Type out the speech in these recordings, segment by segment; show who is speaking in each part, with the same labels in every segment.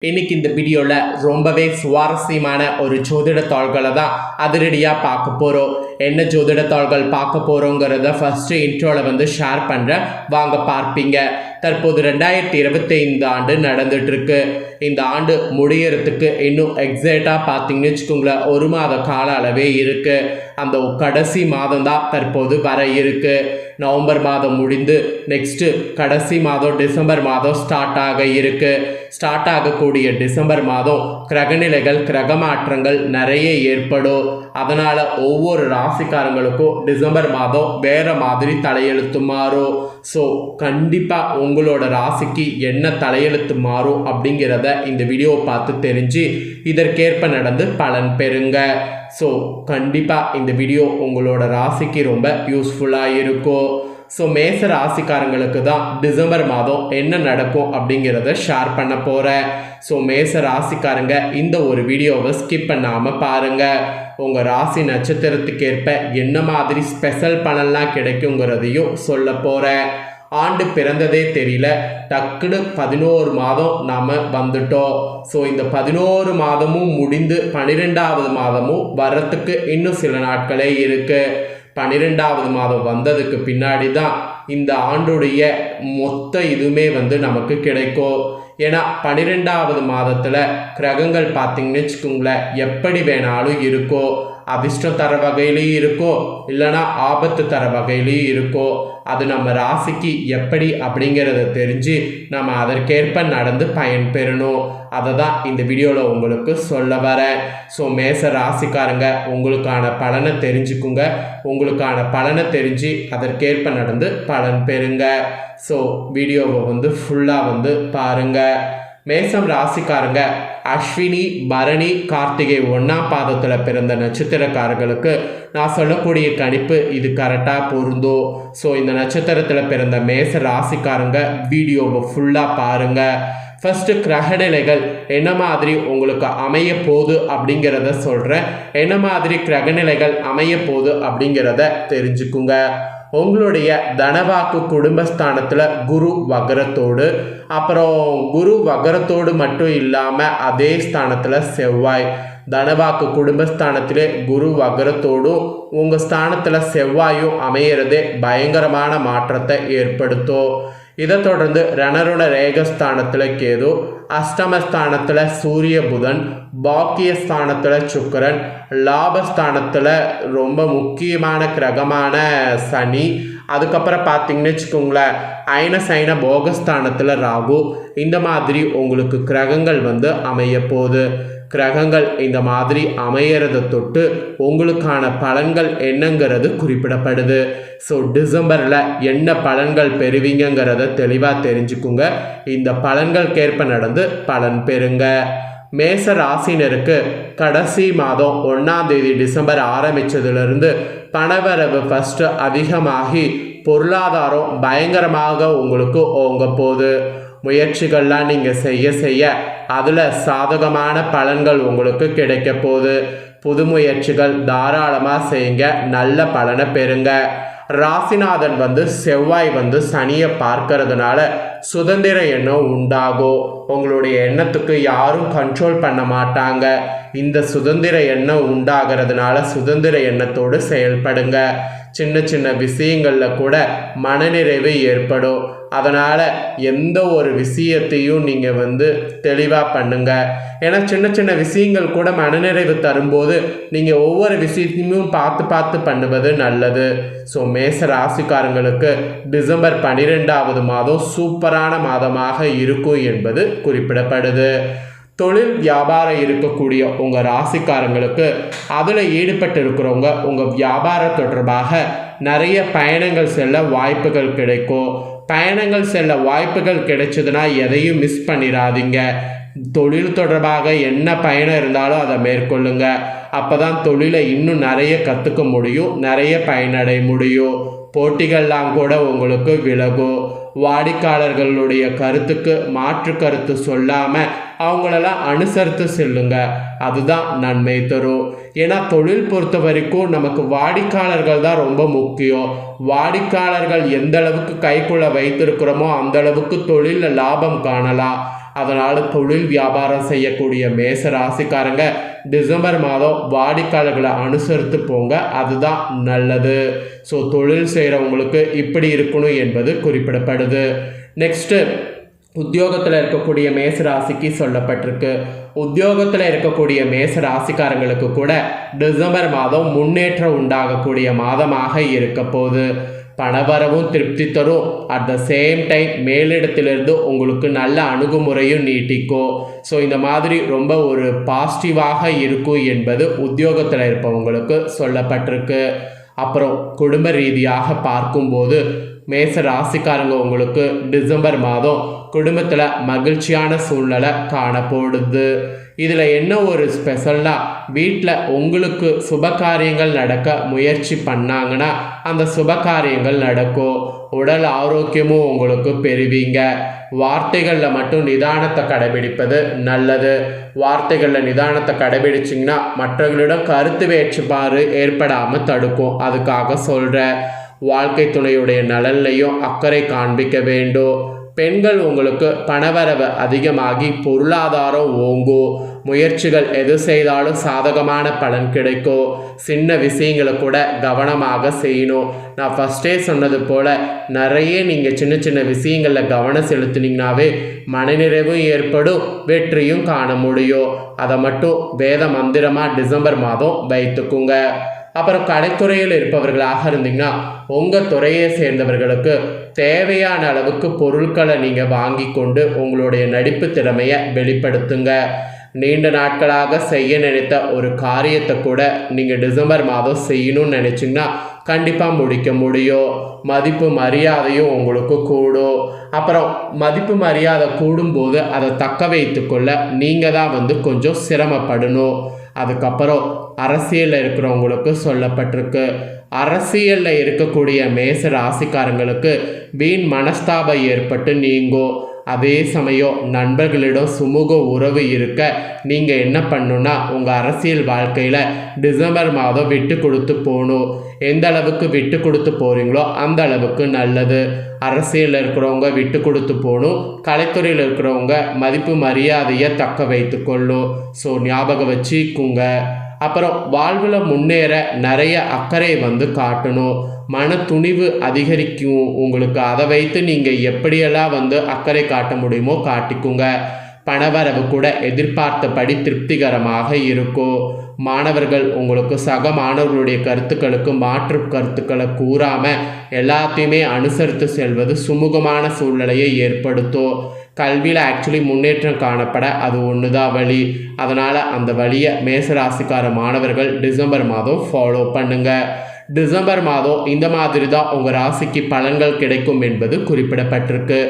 Speaker 1: இன்னைக்கு இந்த வீடியோவில் ரொம்பவே சுவாரஸ்யமான ஒரு ஜோதிட தாள்களை தான் அதிரடியாக பார்க்க போகிறோம். என்ன ஜோதிட தாள்கள் பார்க்க போகிறோங்கிறத ஃபஸ்ட்டு இன்ட்ரோவில் ஷேர் பண்ணுறேன், வாங்க பார்ப்பீங்க. தற்போது 2025 ஆண்டு நடந்துகிட்ருக்கு. இந்த ஆண்டு முடியறதுக்கு இன்னும் எக்ஸாக்டாக பார்த்தீங்கன்னு வச்சுக்கோங்களேன், ஒரு மாத கால அளவே இருக்குது. அந்த கடைசி மாதம் தான் தற்போது வர இருக்குது. நவம்பர் மாதம் முடிந்து நெக்ஸ்ட்டு கடைசி மாதம் டிசம்பர் மாதம் ஸ்டார்ட் ஆகக்கூடிய டிசம்பர் மாதம் கிரகநிலைகள் கிரக மாற்றங்கள் நிறைய ஏற்படும். அதனால் ஒவ்வொரு ராசிக்காரங்களுக்கும் டிசம்பர் மாதம் வேறு மாதிரி தலையெழுத்து மாறும். ஸோ கண்டிப்பாக உங்களோட ராசிக்கு என்ன தலையெழுத்து மாறும் அப்படிங்கிறத இந்த வீடியோவை பார்த்து தெரிஞ்சு இதற்கேற்ப நடந்து பலன் பெறுங்க. ஸோ கண்டிப்பாக இந்த வீடியோ உங்களோட ராசிக்கு ரொம்ப யூஸ்ஃபுல்லாக இருக்கும். ஸோ மேச ராசிக்காரங்களுக்கு தான் டிசம்பர் மாதம் என்ன நடக்கும் அப்படிங்கிறத ஷேர் பண்ண போகிறேன். ஸோ மேச ராசிக்காரங்க இந்த ஒரு வீடியோவை ஸ்கிப் பண்ணாமல் பாருங்கள். உங்கள் ராசி நட்சத்திரத்துக்கேற்ப என்ன மாதிரி ஸ்பெஷல் பலன்லாம் கிடைக்குங்கிறதையும் சொல்ல போகிறேன். ஆண்டு பிறந்ததே தெரியல, டக்குன்னு 11 மாதம் நாம் வந்துட்டோம். ஸோ இந்த 11 மாதமும் முடிந்து 12வது மாதமும் வர்றதுக்கு இன்னும் சில நாட்களே இருக்குது. 12வது மாதம் வந்ததுக்கு பின்னாடி தான் இந்த ஆண்டுடைய மொத்த இதுவுமே நமக்கு கிடைக்கும். ஏன்னா 12வது மாதத்தில் கிரகங்கள் பார்த்தீங்கன்னு வச்சுக்கோங்களேன், எப்படி வேணாலும் இருக்கும். அதிர்ஷ்டம் தர வகையிலையும் இருக்கும், இல்லைனா ஆபத்து தர வகையிலையும் இருக்கும். அது நம்ம ராசிக்கு எப்படி அப்படிங்கிறத தெரிஞ்சு நம்ம அதற்கேற்ப நடந்து பயன் பெறணும். அதை தான் இந்த வீடியோவில் உங்களுக்கு சொல்ல வரேன். ஸோ மேச ராசிக்காரங்க உங்களுக்கான பலனை தெரிஞ்சுக்குங்க. உங்களுக்கான பலனை தெரிஞ்சு அதற்கேற்ப நடந்து பலன் பெறுங்க. ஸோ வீடியோவை ஃபுல்லாக பாருங்கள். மேசம் ராசிக்காரங்க அஸ்வினி பரணி கார்த்திகை 1ஆம் பாதத்தில் பிறந்த நட்சத்திரக்காரர்களுக்கு நான் சொல்லக்கூடிய கணிப்பு இது கரெக்டாக பொருந்தும். ஸோ இந்த நட்சத்திரத்தில் பிறந்த மேச ராசிக்காரங்க வீடியோவை ஃபுல்லாக பாருங்கள். ஃபஸ்ட்டு கிரகநிலைகள் என்ன மாதிரி உங்களுக்கு அமைய போகுது அப்படிங்கிறத சொல்கிறேன். என்ன மாதிரி கிரகநிலைகள் அமைய போகுது அப்படிங்கிறத தெரிஞ்சுக்குங்க. உங்களுடைய தனவாக்கு குடும்பஸ்தானத்தில் குரு வக்ரத்தோடு, அப்புறம் குரு வக்ரத்தோடு மட்டும் இல்லாமல் அதே ஸ்தானத்தில் செவ்வாய். தனவாக்கு குடும்பஸ்தானத்திலே குரு வக்ரத்தோடும் உங்கள் ஸ்தானத்தில் செவ்வாயும் அமையிறதே பயங்கரமான மாற்றத்தை ஏற்படுத்தும். இதை தொடர்ந்து ரணருண ரேகஸ்தானத்தில் கேது, அஷ்டமஸ்தானத்தில் சூரிய புதன், பாக்கியஸ்தானத்தில் சுக்கிரன், லாபஸ்தானத்தில் ரொம்ப முக்கியமான கிரகமான சனி, அதுக்கப்புறம் பார்த்தீங்கன்னு வச்சுக்கோங்களேன் அயன சைன போகஸ்தானத்தில் ராகு. இந்த மாதிரி உங்களுக்கு கிரகங்கள் அமைய போகுது. கிரகங்கள் இந்த மாதிரி அமையறதை தொட்டு உங்களுக்கான பலன்கள் என்னங்கிறது குறிப்பிடப்படுது. ஸோ டிசம்பரில் என்ன பலன்கள் பெறுவீங்கிறத தெளிவாக தெரிஞ்சுக்குங்க. இந்த பலன்களுக்கேற்ப நடந்து பலன் பெறுங்க. மேச ராசினருக்கு கடைசி மாதம் 1ஆம் தேதி டிசம்பர் ஆரம்பித்ததுலேருந்து பணவரவு ஃபஸ்ட்டு அதிகமாகி பொருளாதாரம் பயங்கரமாக உங்களுக்கு ஓங்க போகுது. முயற்சிகள்லாம் நீங்கள் செய்ய அதில் சாதகமான பலன்கள் உங்களுக்கு கிடைக்க போகுது. புது முயற்சிகள் தாராளமாக செய்யுங்க, நல்ல பலனை பெறுங்க. ராசிநாதன் செவ்வாய் சனியை பார்க்கறதுனால சுதந்திர எண்ணம் உண்டாகும். உங்களுடைய எண்ணத்துக்கு யாரும் கண்ட்ரோல் பண்ண மாட்டாங்க. இந்த சுதந்திர எண்ணம் உண்டாகிறதுனால சுதந்திர எண்ணத்தோடு செயல்படுங்க. சின்ன சின்ன விஷயங்களில் கூட மனநிறைவு ஏற்படும். அதனால் எந்த ஒரு விஷயத்தையும் நீங்கள் தெளிவாக பண்ணுங்க. ஏன்னா சின்ன சின்ன விஷயங்கள் கூட மனநிறைவு தரும்போது நீங்கள் ஒவ்வொரு விஷயத்தையும் பார்த்து பண்ணுவது நல்லது. ஸோ மேச ராசிக்காரங்களுக்கு டிசம்பர் 12வது மாதம் சூப்பரான மாதமாக இருக்கும் என்பது குறிப்பிடப்படுது. தொழில் வியாபாரம் இருக்கக்கூடிய உங்கள் ராசிக்காரங்களுக்கு அதில் ஈடுபட்டு இருக்கிறவங்க உங்கள் வியாபாரம் தொடர்பாக நிறைய பயணங்கள் செல்ல வாய்ப்புகள் கிடைக்கும். பயணங்கள் செல்ல வாய்ப்புகள் கிடைச்சதுன்னா எதையும் மிஸ் பண்ணிடாதீங்க. தொழில் தொடர்பாக என்ன பயணம் இருந்தாலும் அதை மேற்கொள்ளுங்க. அப்போ தான் தொழிலை இன்னும் நிறைய கற்றுக்க முடியும், நிறைய பயனடைய முடியும். போட்டிகள்லாம் கூட உங்களுக்கு விலகும். வாடிக்கையாளர்களுடைய கருத்துக்கு மாற்று கருத்து சொல்லாமல் அவங்களெல்லாம் அனுசரித்து செல்லுங்க. அதுதான் நன்மை தரும். ஏன்னா தொழில் பொறுத்த வரைக்கும் நமக்கு வாடிக்கையாளர்கள் தான் ரொம்ப முக்கியம். வாடிக்கையாளர்கள் எந்த அளவுக்கு கைக்குள்ள வைத்திருக்கிறோமோ அந்த அளவுக்கு தொழிலில் லாபம் காணலாம். அதனால் தொழில் வியாபாரம் செய்யக்கூடிய மேச ராசிக்காரங்க டிசம்பர் மாதம் வாடிக்கையாளர்களை அனுசரித்து போங்க, அதுதான் நல்லது. ஸோ தொழில் செய்கிறவங்களுக்கு இப்படி இருக்கணும் என்பது குறிப்பிடப்படுது. நெக்ஸ்ட்டு உத்தியோகத்தில் இருக்கக்கூடிய மேச ராசிக்கு சொல்லப்பட்டிருக்கு. உத்தியோகத்தில் இருக்கக்கூடிய மேச ராசிக்காரங்களுக்கு கூட டிசம்பர் மாதம் முன்னேற்றம் உண்டாகக்கூடிய மாதமாக இருக்க போகுது. பணவரவும் திருப்தி தரும். அட் த சேம் டைம் மேலிடத்திலிருந்து உங்களுக்கு நல்ல அணுகுமுறையும் நீட்டிக்கும். ஸோ இந்த மாதிரி ரொம்ப ஒரு பாசிட்டிவாக இருக்கும் என்பது உத்தியோகத்தில் இருப்பவங்களுக்கு சொல்லப்பட்டிருக்கு. அப்புறம் குடும்ப ரீதியாக பார்க்கும்போது மேச ராசிக்காரங்க உங்களுக்கு டிசம்பர் மாதம் குடும்பத்தில் மகிழ்ச்சியான சூழ்நிலை காணப்படுது. இதில் என்ன ஒரு ஸ்பெஷல்னா, வீட்டில் உங்களுக்கு சுபகாரியங்கள் நடக்க முயற்சி பண்ணாங்கன்னா அந்த சுபகாரியங்கள் நடக்கும். உடல் ஆரோக்கியமும் உங்களுக்கு பெறுவீங்க. வார்த்தைகளில் மட்டும் நிதானத்தை கடைபிடிப்பது நல்லது. வார்த்தைகளில் நிதானத்தை கடைபிடிச்சிங்கன்னா மற்றவர்களிடம் கருத்து வேற்றுப்பாடு ஏற்படாமல் தடுக்கும். அதுக்காக சொல்கிறேன். வாழ்க்கை துணையுடைய நலன்லையும் அக்கறை காண்பிக்க வேண்டும். பெண்கள் உங்களுக்கு பணவரவு அதிகமாகி பொருளாதாரம் ஓங்கும். முயற்சிகள் எது செய்தாலும் சாதகமான பலன் கிடைக்கும். சின்ன விஷயங்களை கூட கவனமாக செய்யணும். நான் ஃபஸ்ட்டே சொன்னது போல் நிறைய நீங்கள் சின்ன சின்ன விஷயங்களில் கவனம் செலுத்தினீங்கனாவே மனநிறைவும் ஏற்படும், வெற்றியும் காண முடியும். அதை மட்டும் வேத மந்திரமாக டிசம்பர் மாதம் வைத்துக்குங்க. அப்புறம் கலைத்துறையில் இருப்பவர்களாக இருந்தீங்கன்னா உங்கள் துறையை சேர்ந்தவர்களுக்கு தேவையான அளவுக்கு பொருட்களை நீங்கள் வாங்கி கொண்டு உங்களுடைய நடிப்பு திறமையை வெளிப்படுத்துங்க. நீண்ட நாட்களாக செய்ய நினைத்த ஒரு காரியத்தை கூட நீங்கள் டிசம்பர் மாதம் செய்யணும்னு நினச்சிங்கன்னா கண்டிப்பாக முடிக்க முடியும். மதிப்பு மரியாதையும் உங்களுக்கு கூடும். அப்புறம் மதிப்பு மரியாதை கூடும்போது அதை தக்க வைத்து கொள்ள நீங்கள் தான் கொஞ்சம் சிரமப்படணும். அதுக்கப்புறம் அரசியலில் இருக்கிறவங்களுக்கு சொல்லப்பட்டிருக்கு. அரசியலில் இருக்கக்கூடிய மேச ராசிக்காரங்களுக்கு வீண் மனஸ்தாபம் ஏற்பட்டு நீங்கும். அதே சமயம் நண்பர்களிடம் சுமூக உறவு இருக்க நீங்கள் என்ன பண்ணணுன்னா உங்கள் அரசியல் வாழ்க்கையில் டிசம்பர் மாதம் விட்டு கொடுத்து போகணும். எந்த அளவுக்கு விட்டு கொடுத்து போகிறீங்களோ அந்த அளவுக்கு நல்லது. அரசியலில் இருக்கிறவங்க விட்டு கொடுத்து போகணும். கலைத்துறையில் இருக்கிறவங்க மதிப்பு மரியாதையை தக்க வைத்து கொள்ளும். ஸோ ஞாபகம் வச்சுக்குங்க. அப்புறம் வாழ்வில் முன்னேற நிறைய அக்கறை காட்டணும். மன துணிவு அதிகரிக்கும் உங்களுக்கு. அதை வைத்து நீங்கள் எப்படியெல்லாம் அக்கறை காட்ட முடியுமோ காட்டிக்குங்க. பணவரவு கூட எதிர்பார்த்தபடி திருப்திகரமாக இருக்கும். மாணவர்கள் உங்களுக்கு சக மாணவர்களுடைய கருத்துக்களுக்கு மாற்று கருத்துக்களை கூறாமல் எல்லாத்தையுமே அனுசரித்து செல்வது சுமூகமான சூழ்நிலையை ஏற்படுத்தும். கல்வியில் ஆக்சுவலி முன்னேற்றம் காணப்பட அது ஒன்று தான் வழி. அதனால் அந்த வழியை மேசராசிக்கார மாணவர்கள் டிசம்பர் மாதம் ஃபாலோ பண்ணுங்கள். டிசம்பர் மாதம் இந்த மாதிரி தான் உங்கள் ராசிக்கு பலன்கள் கிடைக்கும் என்பது குறிப்பிடப்பட்டிருக்கு.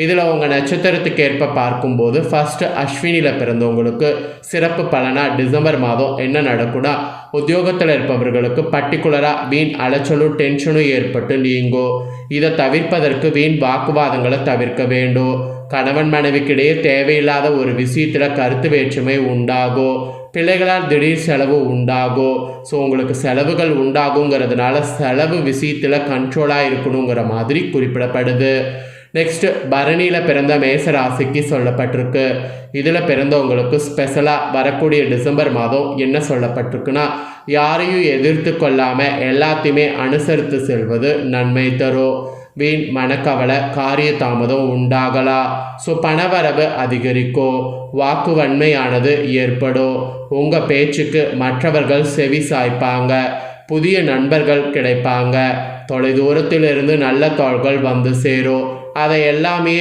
Speaker 1: இதில் உங்கள் நட்சத்திரத்துக்கு ஏற்ப பார்க்கும்போது ஃபஸ்ட்டு அஸ்வினியில் பிறந்தவங்களுக்கு சிறப்பு பலனாக டிசம்பர் மாதம் என்ன நடக்கும்னா, உத்தியோகத்தில் இருப்பவர்களுக்கு பர்டிகுலராக வீண் அலைச்சலும் டென்ஷனும் ஏற்பட்டு நீங்கும். இதை தவிர்ப்பதற்கு வீண் வாக்குவாதங்களை தவிர்க்க வேண்டும். கணவன் மனைவிக்கிடையே தேவையில்லாத ஒரு விஷயத்தில் கருத்து வேற்றுமை உண்டாகும். பிள்ளைகளால் திடீர் செலவு உண்டாகும். ஸோ உங்களுக்கு செலவுகள் உண்டாகுங்கிறதுனால செலவு விஷயத்தில் கண்ட்ரோலாக இருக்கணுங்கிற மாதிரி குறிப்பிடப்படுது. நெக்ஸ்ட்டு பரணியில் பிறந்த மேச ராசிக்கு சொல்லப்பட்டிருக்கு. இதில் பிறந்தவங்களுக்கு ஸ்பெஷலாக வரக்கூடிய டிசம்பர் மாதம் என்ன சொல்லப்பட்டிருக்குன்னா, யாரையும் எதிர்த்து கொள்ளாமல் எல்லாத்தையுமே அனுசரித்து செல்வது நன்மை தரும். வீண் மனக்கவலை காரிய தாமதம் உண்டாகலாம். ஸோ பணவரவு அதிகரிக்கும். வாக்கு வன்மையானது ஏற்படும். உங்கள் பேச்சுக்கு மற்றவர்கள் செவி சாய்ப்பாங்க. புதிய நண்பர்கள் கிடைப்பாங்க. தொலைதூரத்திலிருந்து நல்ல தாள்கள் சேரும். அதை எல்லாமே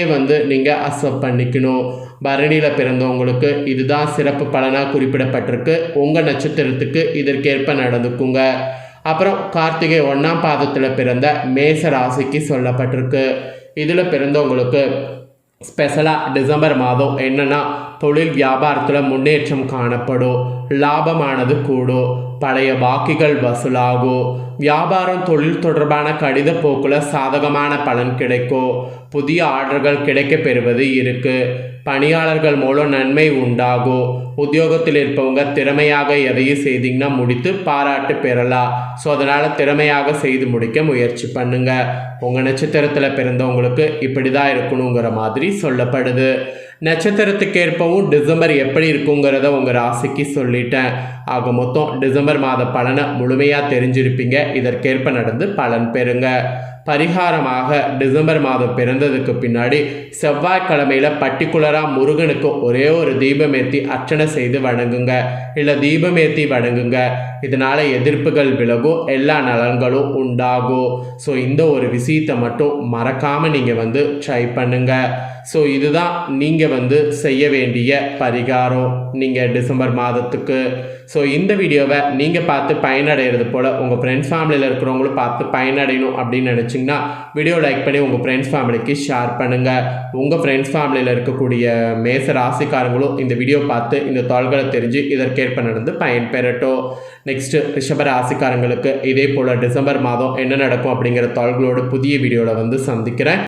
Speaker 1: நீங்கள் அக்செப்ட் பண்ணிக்கணும். பரணியில் பிறந்தவங்களுக்கு இதுதான் சிறப்பு பலனாக குறிப்பிடப்பட்டிருக்கு. உங்கள் நட்சத்திரத்துக்கு இதற்கேற்ப நடந்துக்குங்க. அப்புறம் கார்த்திகை 1ஆம் பாதத்தில் பிறந்த மேச ராசிக்கு சொல்லப்பட்டிருக்கு. இதில் பிறந்தவங்களுக்கு ஸ்பெஷலாக டிசம்பர் மாதம் என்னென்னா, தொழில் வியாபாரத்தில் முன்னேற்றம் காணப்படும். லாபமானது கூடும். பழைய பாக்கிகள் வசூலாகும். வியாபாரம் தொழில் தொடர்பான கடித போக்கில் சாதகமான பலன் கிடைக்கும். புதிய ஆர்டர்கள் கிடைக்க பெறுவது இருக்குது. பணியாளர்கள் மூலம் நன்மை உண்டாகும். உத்தியோகத்தில் இருப்பவங்க திறமையாக எதையும் செய்தீங்கன்னா முடித்து பாராட்டு பெறலாம். ஸோ அதனால் திறமையாக செய்து முடிக்க முயற்சி பண்ணுங்கள். உங்கள் நட்சத்திரத்தில் பிறந்தவங்களுக்கு இப்படி தான் இருக்கணுங்கிற மாதிரி சொல்லப்படுது. நட்சத்திரத்துக்கேற்பவும் டிசம்பர் எப்படி இருக்குங்கிறத உங்கள் ராசிக்கு சொல்லிட்டேன். ஆக மொத்தம் டிசம்பர் மாத பலனை முழுமையாக தெரிஞ்சிருப்பீங்க. இதற்கேற்ப நடந்து பலன் பெறுங்க. பரிகாரமாக டிசம்பர் மாதம் பிறந்ததுக்கு பின்னாடி செவ்வாய்க்கிழமையில் பர்டிகுலராக முருகனுக்கு ஒரே ஒரு தீபமேற்றி அர்ச்சனை செய்து வணங்குங்க. இல்லை தீபமேற்றி வணங்குங்க. இதனால் எதிர்ப்புகள் விலகும், எல்லா நலன்களும் உண்டாகும். ஸோ இந்த ஒரு விஷயத்தை மட்டும் மறக்காமல் நீங்கள் ட்ரை பண்ணுங்கள். ஸோ இதுதான் நீங்கள் செய்ய வேண்டிய பரிகாரம் நீங்கள் டிசம்பர் மாதத்துக்கு. ஸோ இந்த வீடியோவை நீங்கள் பார்த்து பயனடைகிறது போல் உங்கள் ஃப்ரெண்ட்ஸ் ஃபேமிலியில் இருக்கிறவங்களும் பார்த்து பயனடையணும் அப்படின்னு நினச்சிங்கன்னா வீடியோ லைக் பண்ணி உங்கள் ஃப்ரெண்ட்ஸ் ஃபேமிலிக்கு ஷேர் பண்ணுங்கள். உங்கள் ஃப்ரெண்ட்ஸ் ஃபேமிலியில் இருக்கக்கூடிய மேச ராசிக்காரங்களும் இந்த வீடியோ பார்த்து இந்த தாள்களை தெரிஞ்சு இதற்கேற்ப நடந்து பயன்பெறட்டும். நெக்ஸ்ட்டு ரிஷப ராசிக்காரங்களுக்கு இதே போல் டிசம்பர் மாதம் என்ன நடக்கும் அப்படிங்கிற தாள்களோடு புதிய வீடியோவில் சந்திக்கிறேன்.